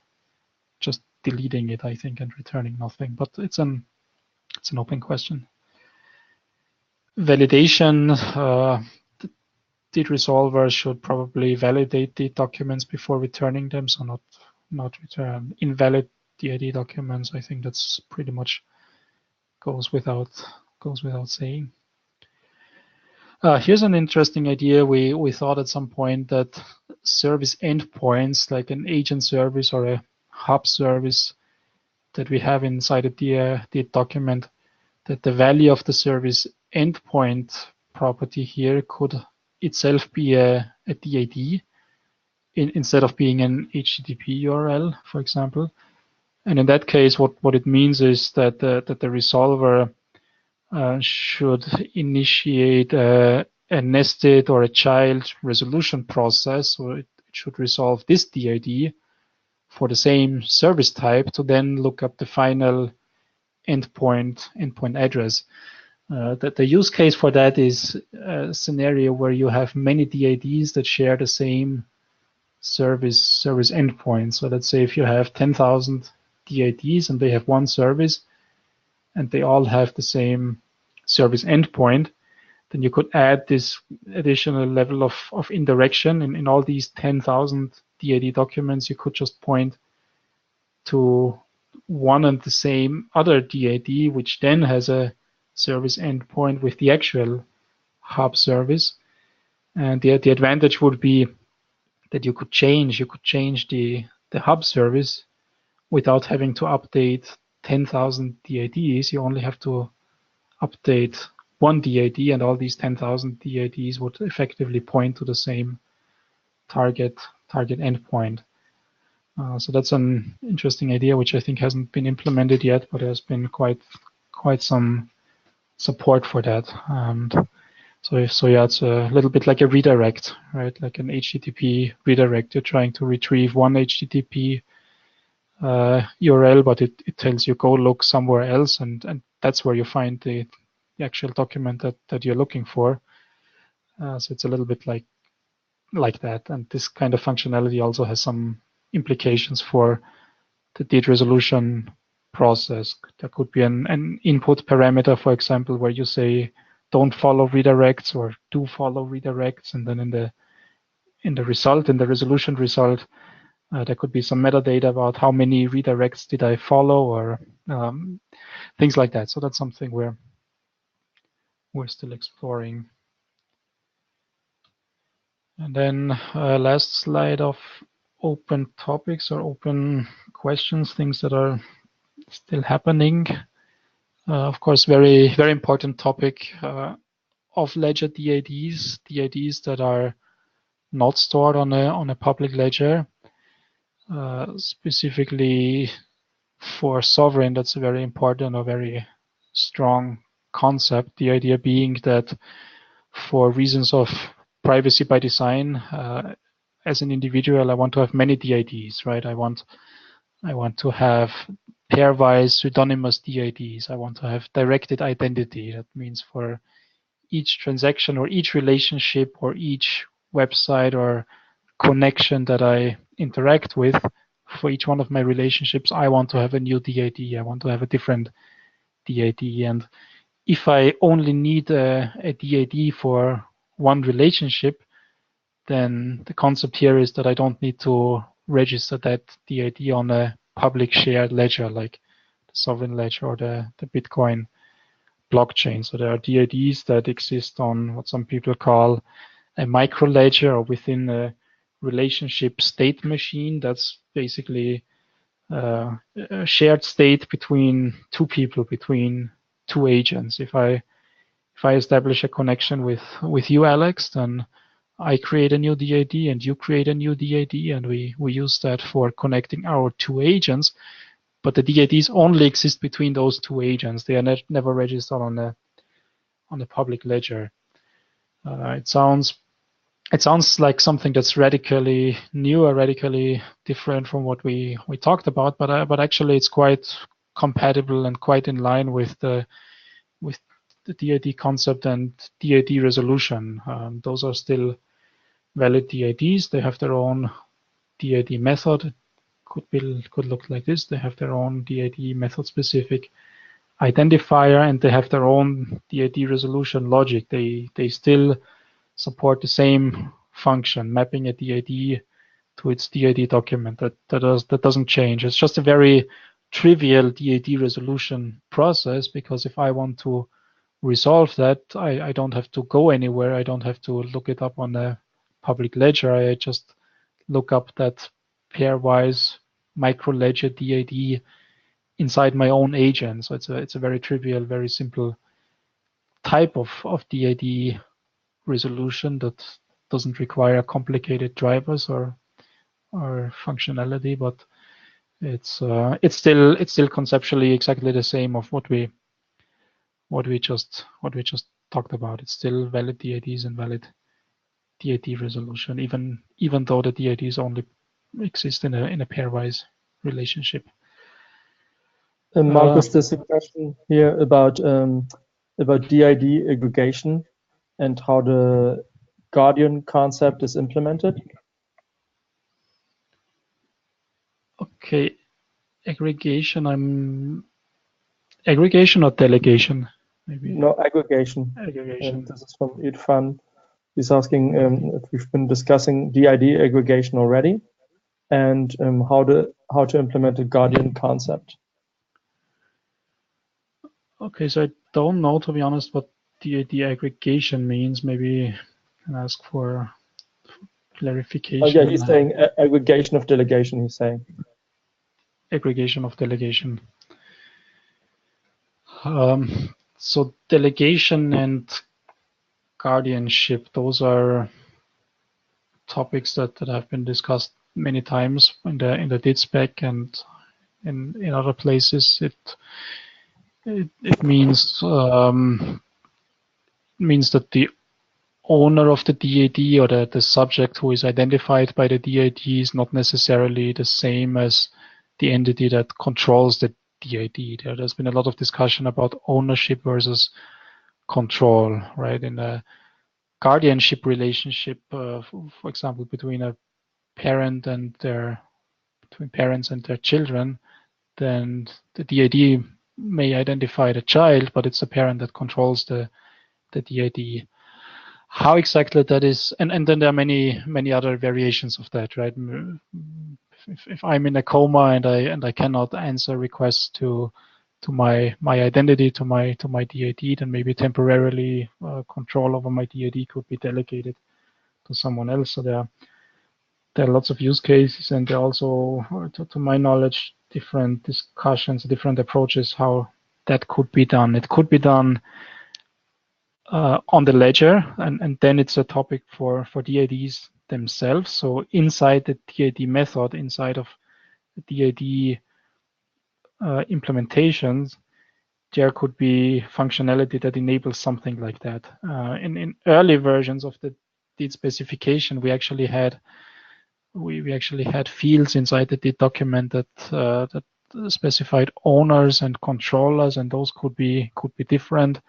S2: just deleting it, I think, and returning nothing. But it's an open question. Validation, the DID resolver should probably validate the documents before returning them, so not return invalid DID documents. I think that's pretty much goes without saying. Here's an interesting idea. We thought at some point that service endpoints, like an agent service or a hub service that we have inside a DID document, that the value of the service endpoint property here could itself be a DID instead of being an HTTP URL, for example. And in that case, what it means is that the resolver should initiate a nested or a child resolution process, so it should resolve this DID for the same service type to then look up the final endpoint address. The use case for that is a scenario where you have many DIDs that share the same service endpoint. So let's say if you have 10,000 DIDs and they have one service and they all have the same service endpoint, then you could add this additional level of indirection in all these 10,000 DID documents. You could just point to one and the same other DID, which then has a service endpoint with the actual hub service. And the advantage would be that you could change the hub service without having to update 10,000 DIDs. You only have to update one DID, and all these 10,000 DIDs would effectively point to the same target endpoint. So that's an interesting idea, which I think hasn't been implemented yet, but there's been quite some support for that. And so yeah, it's a little bit like a redirect, right? Like an HTTP redirect. You're trying to retrieve one HTTP URL, but it tells you go look somewhere else, and that's where you find the actual document that you're looking for. So it's a little bit like that. And this kind of functionality also has some implications for DID resolution process. There could be an input parameter, for example, where you say don't follow redirects or do follow redirects, and then in the result, in the resolution result, there could be some metadata about how many redirects did I follow, or things like that. So that's something we're still exploring. And then last slide of open topics or open questions, things that are still happening. Of course, very, very important topic of ledger DIDs, DIDs that are not stored on a public ledger. Specifically for sovereign, that's a very important or very strong concept. The idea being that for reasons of privacy by design, as an individual, I want to have many DIDs, right? I want to have pairwise pseudonymous DIDs. I want to have directed identity. That means for each transaction or each relationship or each website or connection that I interact with, for each one of my relationships, I want to have a new DID. I want to have a different DID. And if I only need a DID for one relationship, then the concept here is that I don't need to register that DID on a public shared ledger like the sovereign ledger or the Bitcoin blockchain. So there are DIDs that exist on what some people call a micro ledger or within a relationship state machine. That's basically a shared state between two people, between two agents. If I establish a connection with you, Alex, then I create a new DID and you create a new DID, and we use that for connecting our two agents. But the DIDs only exist between those two agents. They are never registered on a public ledger. It sounds like something that's radically new or radically different from what we talked about, but actually it's quite compatible and quite in line with the DID concept and DID resolution. Those are still valid DIDs. They have their own DID method. Could look like this. They have their own DID method specific identifier, and they have their own DID resolution logic. They still support the same function, mapping a DID to its DID document. That doesn't change. It's just a very trivial DID resolution process, because if I want to resolve that, I don't have to go anywhere. I don't have to look it up on a public ledger. I just look up that pairwise micro ledger DID inside my own agent. So it's a very trivial, very simple type of DID resolution that doesn't require complicated drivers or functionality, but it's still conceptually exactly the same of what we just talked about. It's still valid DIDs and valid DID resolution, even though the DIDs only exist in a pairwise relationship.
S1: Markus, there's a question here about DID aggregation and how the guardian concept is implemented.
S2: Okay, aggregation. Aggregation or delegation? Maybe.
S1: No, aggregation.
S2: Aggregation.
S1: This is from Irfan. He's asking if we've been discussing DID aggregation already, and how to implement the guardian concept.
S2: Okay, so I don't know, to be honest, what DID aggregation means. Maybe I can ask for clarification.
S1: Oh yeah, he's saying aggregation of delegation. He's saying
S2: aggregation of delegation. So delegation and guardianship, those are topics that have been discussed many times in the DID spec and in other places. It means that the owner of the DID or the subject who is identified by the DID is not necessarily the same as the entity that controls the DID. There's been a lot of discussion about ownership versus control, right? In a guardianship relationship, for example, between a parent and their between parents and their children, then the DID may identify the child, but it's the parent that controls the DID. How exactly that is, and then there are many other variations of that, right? If I'm in a coma and I cannot answer requests to my identity, to my DID, then maybe temporarily control over my DID could be delegated to someone else. So there are lots of use cases, and there are also, to my knowledge, different discussions, different approaches how that could be done. It could be done on the ledger, and then it's a topic for DIDs themselves. So inside the DID method, inside of the DID implementations, there could be functionality that enables something like that. In early versions of the DID specification, we actually had fields inside the DID document that specified owners and controllers, and those could be different.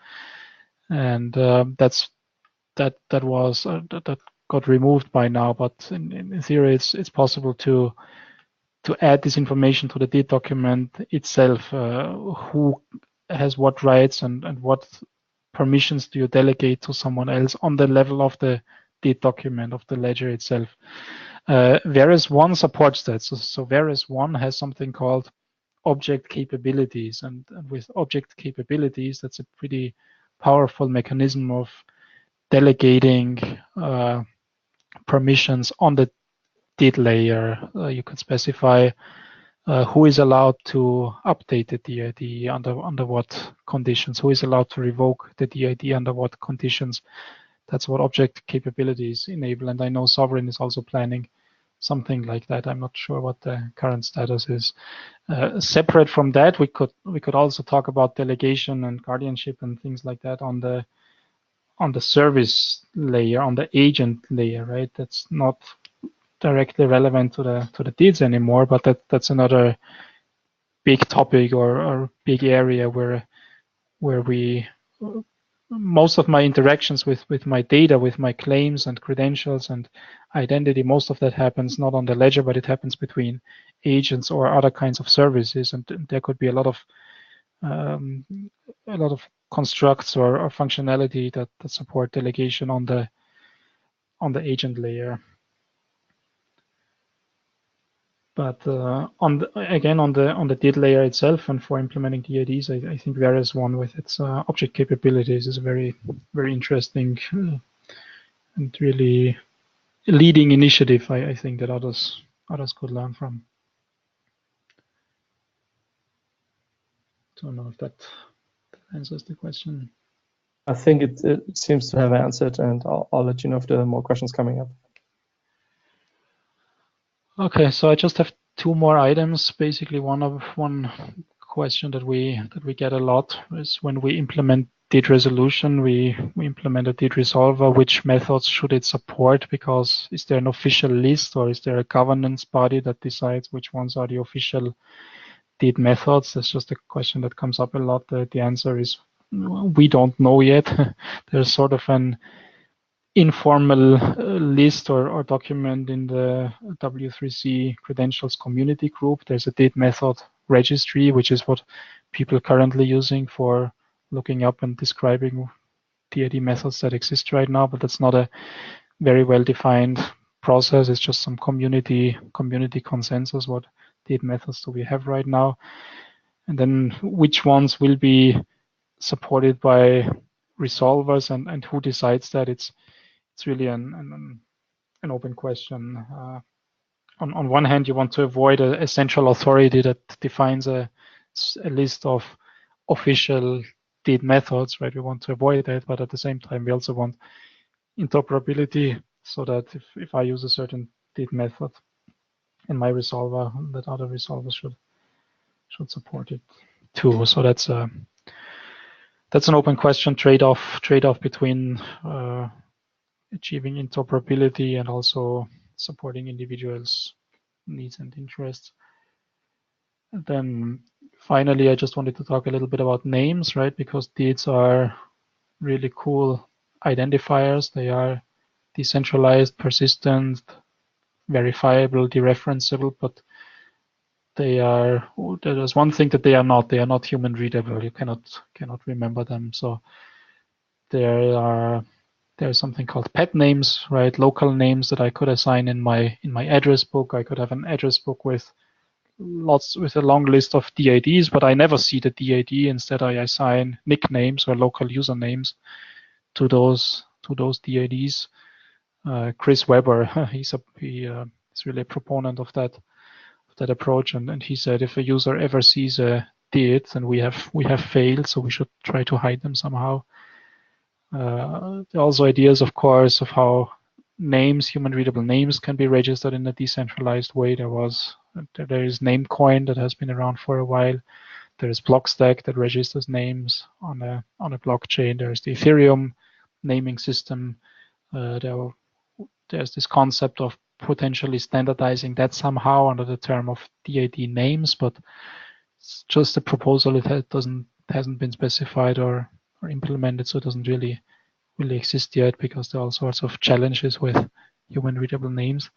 S2: And that got removed by now. But in theory, it's possible to add this information to the DID document itself. Who has what rights and what permissions do you delegate to someone else on the level of the DID document, of the ledger itself. Varus 1 supports that. So Varus 1 has something called object capabilities, and with object capabilities, that's a pretty powerful mechanism of delegating permissions on the DID layer. You could specify who is allowed to update the DID under what conditions, who is allowed to revoke the DID under what conditions. That's what object capabilities enable, and I know Sovereign is also planning something like that. I'm not sure what the current status is. Separate from that, we could also talk about delegation and guardianship and things like that on the service layer, on the agent layer, right? That's not directly relevant to the DIDs anymore, but that's another big topic or big area where we most of my interactions with my data, with my claims and credentials and identity, most of that happens not on the ledger, but it happens between agents or other kinds of services, and there could be a lot of constructs or functionality that support delegation on the agent layer. But on the DID layer itself, and for implementing DIDs, I think Varus 1 with its object capabilities is a very, very interesting and really leading initiative. I think that others could learn from. Don't know if that answers the question.
S1: I think it seems to have answered, and I'll let you know if there are more questions coming up.
S2: Okay, so I just have two more items. Basically, one question that we get a lot is when we implement DID resolution, we implement a DID resolver. Which methods should it support? Because is there an official list, or is there a governance body that decides which ones are the official DID methods? That's just a question that comes up a lot. The answer is we don't know yet. There's sort of an informal list or document in the W3C credentials community group. There's a DID method registry, which is what people are currently using for looking up and describing DID methods that exist right now, but that's not a very well-defined process. It's just some community consensus. What DID methods do we have right now? And then which ones will be supported by resolvers, and who decides that? It's really an open question. On one hand, you want to avoid a central authority that defines a list of official DID methods, right? We want to avoid that, but at the same time, we also want interoperability, so that if I use a certain DID method in my resolver, that other resolvers should support it too. So that's an open question, trade-off between achieving interoperability and also supporting individuals' needs and interests. And then finally, I just wanted to talk a little bit about names, right? Because DIDs are really cool identifiers. They are decentralized, persistent, verifiable, dereferenceable, but there's one thing that they are not human readable. You cannot remember them. So there's something called pet names, right? Local names that I could assign in my address book. I could have an address book with a long list of DIDs, but I never see the DID. Instead, I assign nicknames or local usernames to those DIDs. Chris Weber, he's really a proponent of that approach, and he said if a user ever sees a DID, then we have failed, so we should try to hide them somehow. There are also ideas, of course, of how human readable names can be registered in a decentralized way. There is Namecoin that has been around for a while. There is Blockstack that registers names on a blockchain. There is the Ethereum naming system. There's this concept of potentially standardizing that somehow under the term of DID names, but it's just a proposal. It hasn't been specified or implemented, so it doesn't really exist yet because there are all sorts of challenges with human readable names.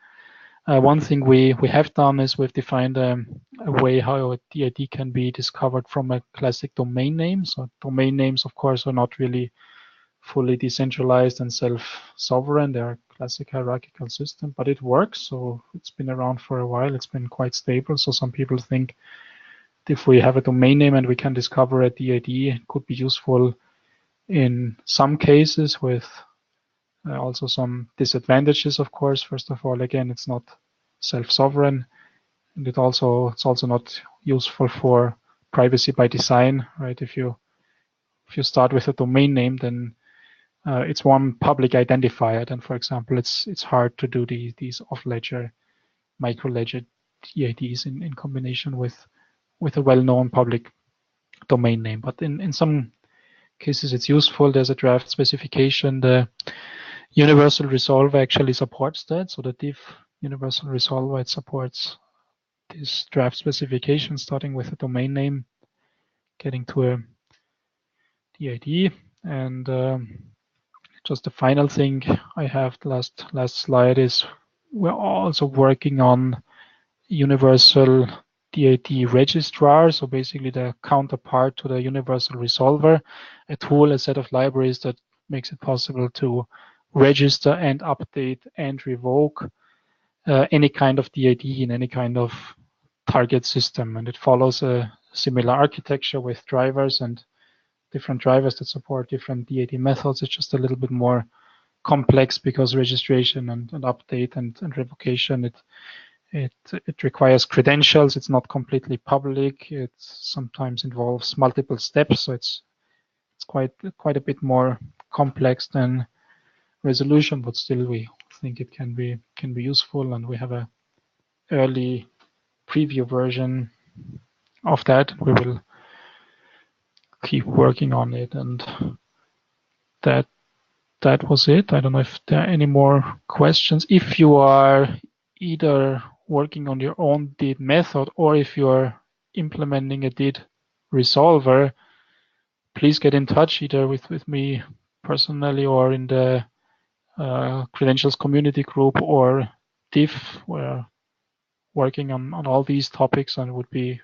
S2: One thing we have done is we've defined a way how a DID can be discovered from a classic domain name. So domain names, of course, are not really fully decentralized and self-sovereign. They're a classic hierarchical system, but it works. So it's been around for a while. It's been quite stable. So some people think if we have a domain name and we can discover a DID, it could be useful in some cases with also some disadvantages, of course. First of all, again, it's not self-sovereign, and it's also not useful for privacy by design, right? If you start with a domain name, then it's one public identifier. Then, for example, it's hard to do these off-ledger, micro-ledger DIDs in combination with a well-known public domain name. But in some cases, it's useful. There's a draft specification. The Universal Resolver actually supports that. So the DIF Universal Resolver, it supports this draft specification, starting with a domain name, getting to a DID, and just the final thing I have, the last slide, is we're also working on Universal DID Registrar, so basically the counterpart to the Universal Resolver, a tool, a set of libraries that makes it possible to register and update and revoke any kind of DID in any kind of target system. And it follows a similar architecture with drivers and different drivers that support different DID methods. It's just a little bit more complex because registration and update and revocation, it requires credentials. It's not completely public. It sometimes involves multiple steps, so it's quite a bit more complex than resolution, but still we think it can be useful, and we have a early preview version of that. We will keep working on it, and that was it. I don't know if there are any more questions. If you are either working on your own DID method or if you're implementing a DID resolver, please get in touch either with me personally or in the credentials community group or DIF. We're working on all these topics, and it would be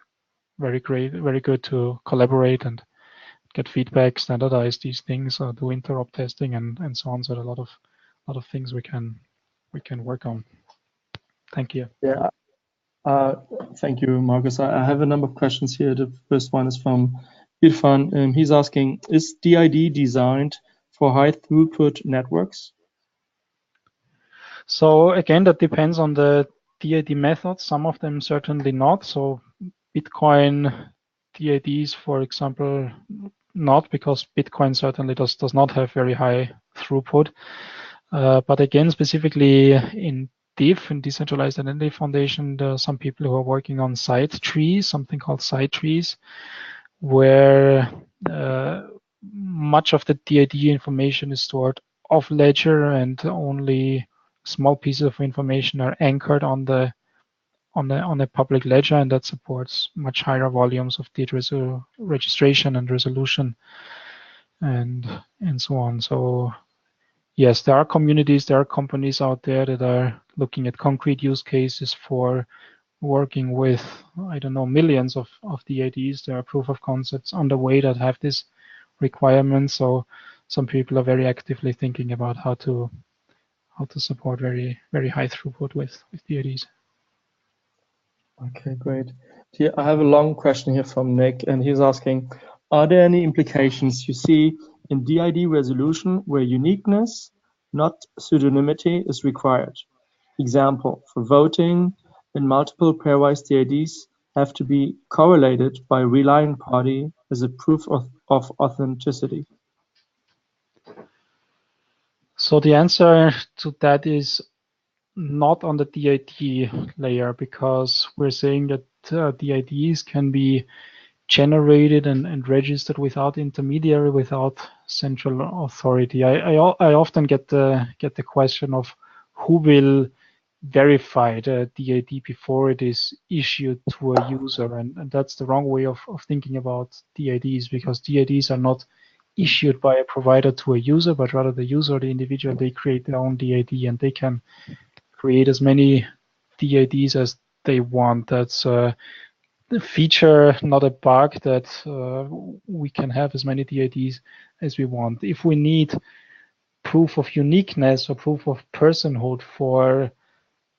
S2: very good to collaborate and get feedback, standardize these things, do interop testing and so on. So a lot of things we can work on. Thank you.
S1: Yeah. Thank you, Markus. I have a number of questions here. The first one is from Irfan. He's asking, is DID designed for high throughput networks?
S2: So again, that depends on the DID method. Some of them certainly not. So Bitcoin DIDs, for example, not, because Bitcoin certainly does not have very high throughput. But again, specifically in DIF, in Decentralized Identity Foundation, there are some people who are working on side trees, something called side trees, where much of the DID information is stored off ledger, and only small pieces of information are anchored on the public ledger, and that supports much higher volumes of DID registration and resolution and so on. So yes, there are communities, there are companies out there that are looking at concrete use cases for working with, I don't know, millions of DIDs. There are proof of concepts underway that have this requirement. So some people are very actively thinking about how to support very high throughput with DIDs.
S1: Okay, great. Here, I have a long question here from Nick, and he's asking, are there any implications you see in DID resolution where uniqueness, not pseudonymity, is required? Example, for voting in multiple pairwise DIDs have to be correlated by relying party as a proof of authenticity.
S2: So the answer to that is not on the DID layer, because we're saying that DIDs can be generated and registered without intermediary, without central authority. I often get the question of who will verify the DID before it is issued to a user, and that's the wrong way of thinking about DIDs, because DIDs are not issued by a provider to a user, but rather the user, the individual, they create their own DID, and they can create as many DIDs as they want. That's a feature, not a bug, that we can have as many DIDs as we want. If we need proof of uniqueness or proof of personhood for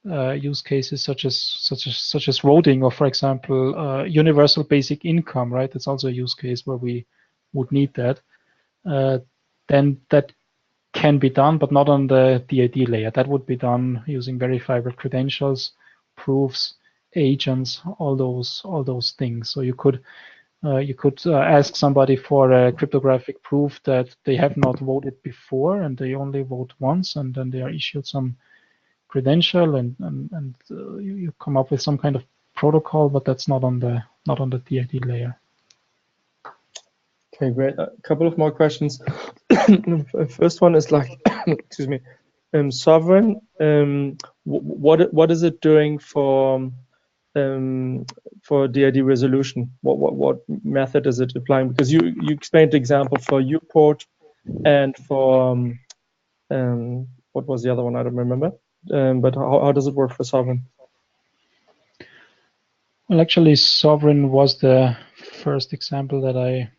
S2: use cases such as voting, or for example universal basic income, right? That's also a use case where we would need that. Then that can be done, but not on the DID layer. That would be done using verifiable credentials, proofs, agents, all those things. So you could ask somebody for a cryptographic proof that they have not voted before and they only vote once, and then they are issued some credential, and you come up with some kind of protocol, but that's not on the DID layer.
S1: Okay, great. A couple of more questions. First one is like, excuse me, sovereign. What is it doing for DID resolution? What method is it applying? Because you explained the example for uPort and for what was the other one? I don't remember. But how does it work for sovereign?
S2: Well, actually, sovereign was the first example that I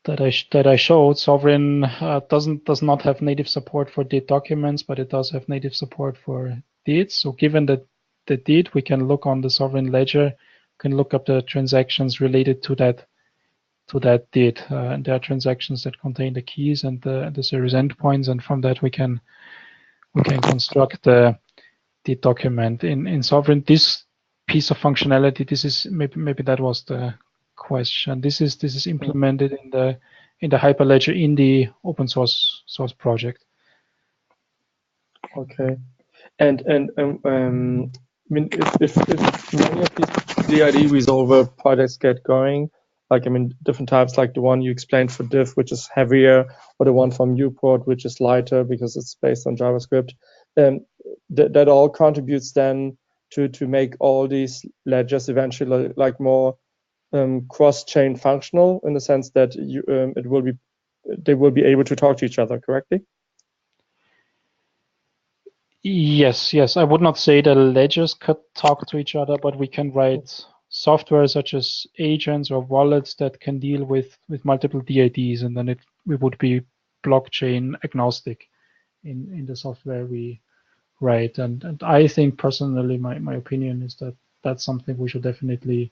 S2: that I showed. Sovereign does not have native support for DID documents, but it does have native support for DIDs. So given that the DID, we can look on the sovereign ledger, can look up the transactions related to that DID, and there are transactions that contain the keys and the serious endpoints, and from that we can construct the DID document in sovereign. This piece of functionality, this is maybe that was the question. This is implemented in the Hyperledger in the open source project.
S1: Okay, and I mean, if many of these DID resolver projects get going, like, I mean, different types, like the one you explained for DIF, which is heavier, or the one from uPort, which is lighter because it's based on JavaScript, that all contributes then to make all these ledgers eventually like more cross-chain functional, in the sense that they will be able to talk to each other correctly.
S2: Yes. I would not say the ledgers could talk to each other, but we can write software such as agents or wallets that can deal with multiple DIDs, and then we would be blockchain agnostic in the software we write. And I think personally, my opinion is that that's something we should definitely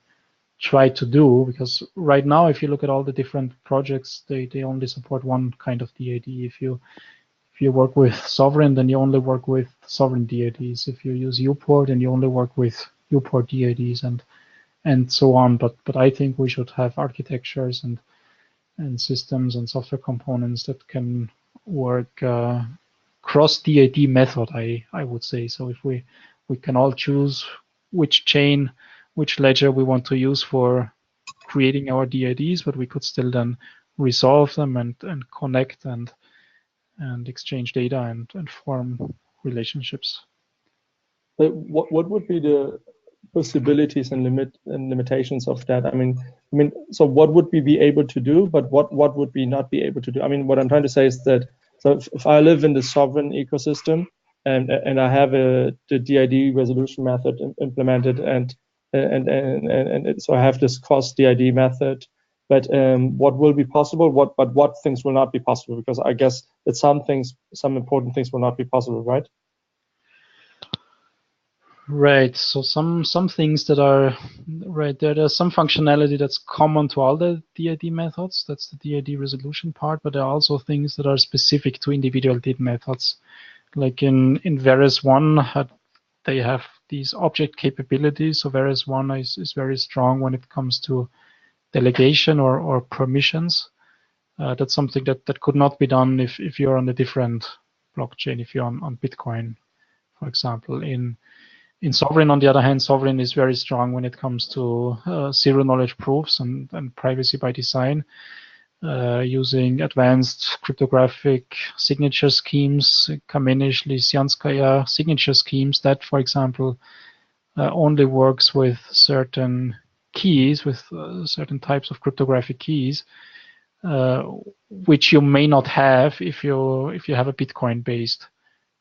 S2: try to do, because right now, if you look at all the different projects, they only support one kind of DID. If you work with sovereign, then you only work with sovereign DIDs. If you use uPort, then you only work with uPort DIDs, and so on. But I think we should have architectures and systems and software components that can work cross DID method, I would say. So if we can all choose which chain, which ledger we want to use for creating our DIDs, but we could still then resolve them and connect and exchange data and form relationships.
S1: But what would be the possibilities and limitations of that? I mean, so what would we be able to do, but what would we not be able to do? I mean, what I'm trying to say is that, so if I live in the sovereign ecosystem, and I have the DID resolution method implemented, and so I have this cost DID method. But what will be possible? What things will not be possible? Because I guess that some important things will not be possible, right?
S2: Right. So some things that are right there. There's some functionality that's common to all the DID methods. That's the DID resolution part. But there are also things that are specific to individual DID methods. Like in Varus 1, they have these object capabilities. So Varus 1 is very strong when it comes to delegation or permissions. That's something that could not be done if you're on a different blockchain, if you're on Bitcoin, for example. In Sovereign, on the other hand, Sovereign is very strong when it comes to zero knowledge proofs and privacy by design, using advanced cryptographic signature schemes, Kamenisch-Lisianskaya signature schemes that, for example, only works with certain keys, with certain types of cryptographic keys, which you may not have if you have a Bitcoin-based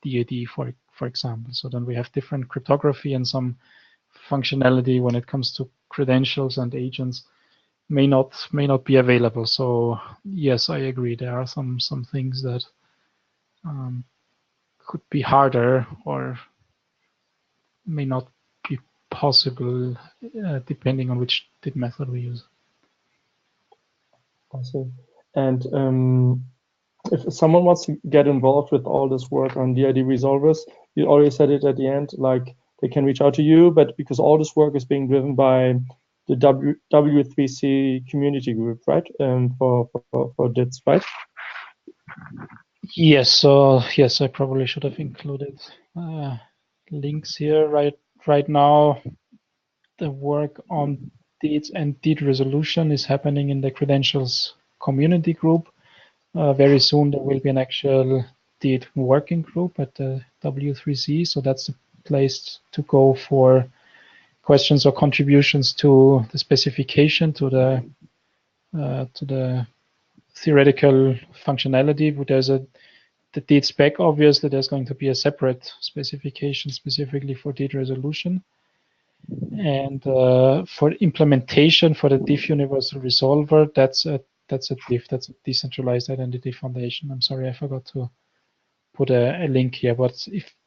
S2: DID, for example. So then we have different cryptography, and some functionality when it comes to credentials and agents may not be available. So yes, I agree. There are some things that could be harder or may not be possible depending on which DID method we use.
S1: Awesome. And if someone wants to get involved with all this work on DID resolvers, you already said it at the end, like they can reach out to you, but because all this work is being driven by the W3C community group, right? For DIDs, right?
S2: Yes. So yes, I probably should have included links here. Right now, the work on DIDs and DID resolution is happening in the credentials community group. Very soon there will be an actual DID working group at the W3C, so that's the place to go for questions or contributions to the specification, to the theoretical functionality. There's the DID spec, obviously there's going to be a separate specification specifically for DID resolution. And for implementation for the DIF Universal Resolver, that's a DIF, that's a Decentralized Identity Foundation. I'm sorry, I forgot to put a link here. But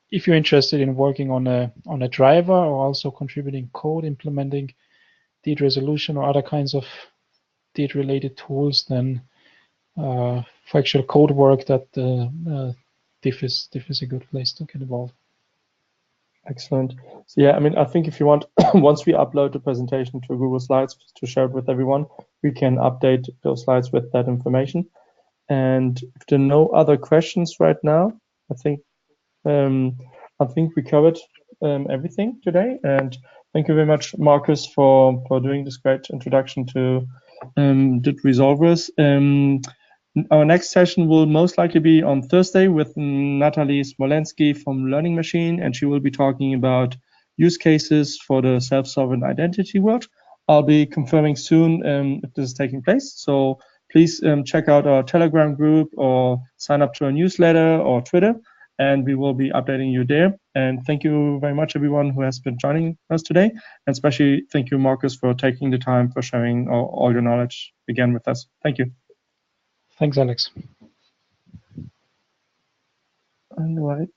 S2: if you're interested in working on a driver or also contributing code, implementing DID resolution or other kinds of DID related tools, then for actual code work, that DIF is a good place to get involved.
S1: Excellent. So yeah, I mean, I think if you want, once we upload the presentation to Google Slides to share it with everyone, we can update those slides with that information. And if there are no other questions right now, I think we covered everything today. And thank you very much, Markus, for doing this great introduction to DID resolvers. Our next session will most likely be on Thursday with Natalie Smolensky from Learning Machine, and she will be talking about use cases for the self-sovereign identity world. I'll be confirming soon if this is taking place. So please check out our Telegram group or sign up to our newsletter or Twitter, and we will be updating you there. And thank you very much, everyone who has been joining us today. And especially thank you, Markus, for taking the time for sharing all your knowledge again with us. Thank you.
S2: Thanks, Alex.
S1: All right.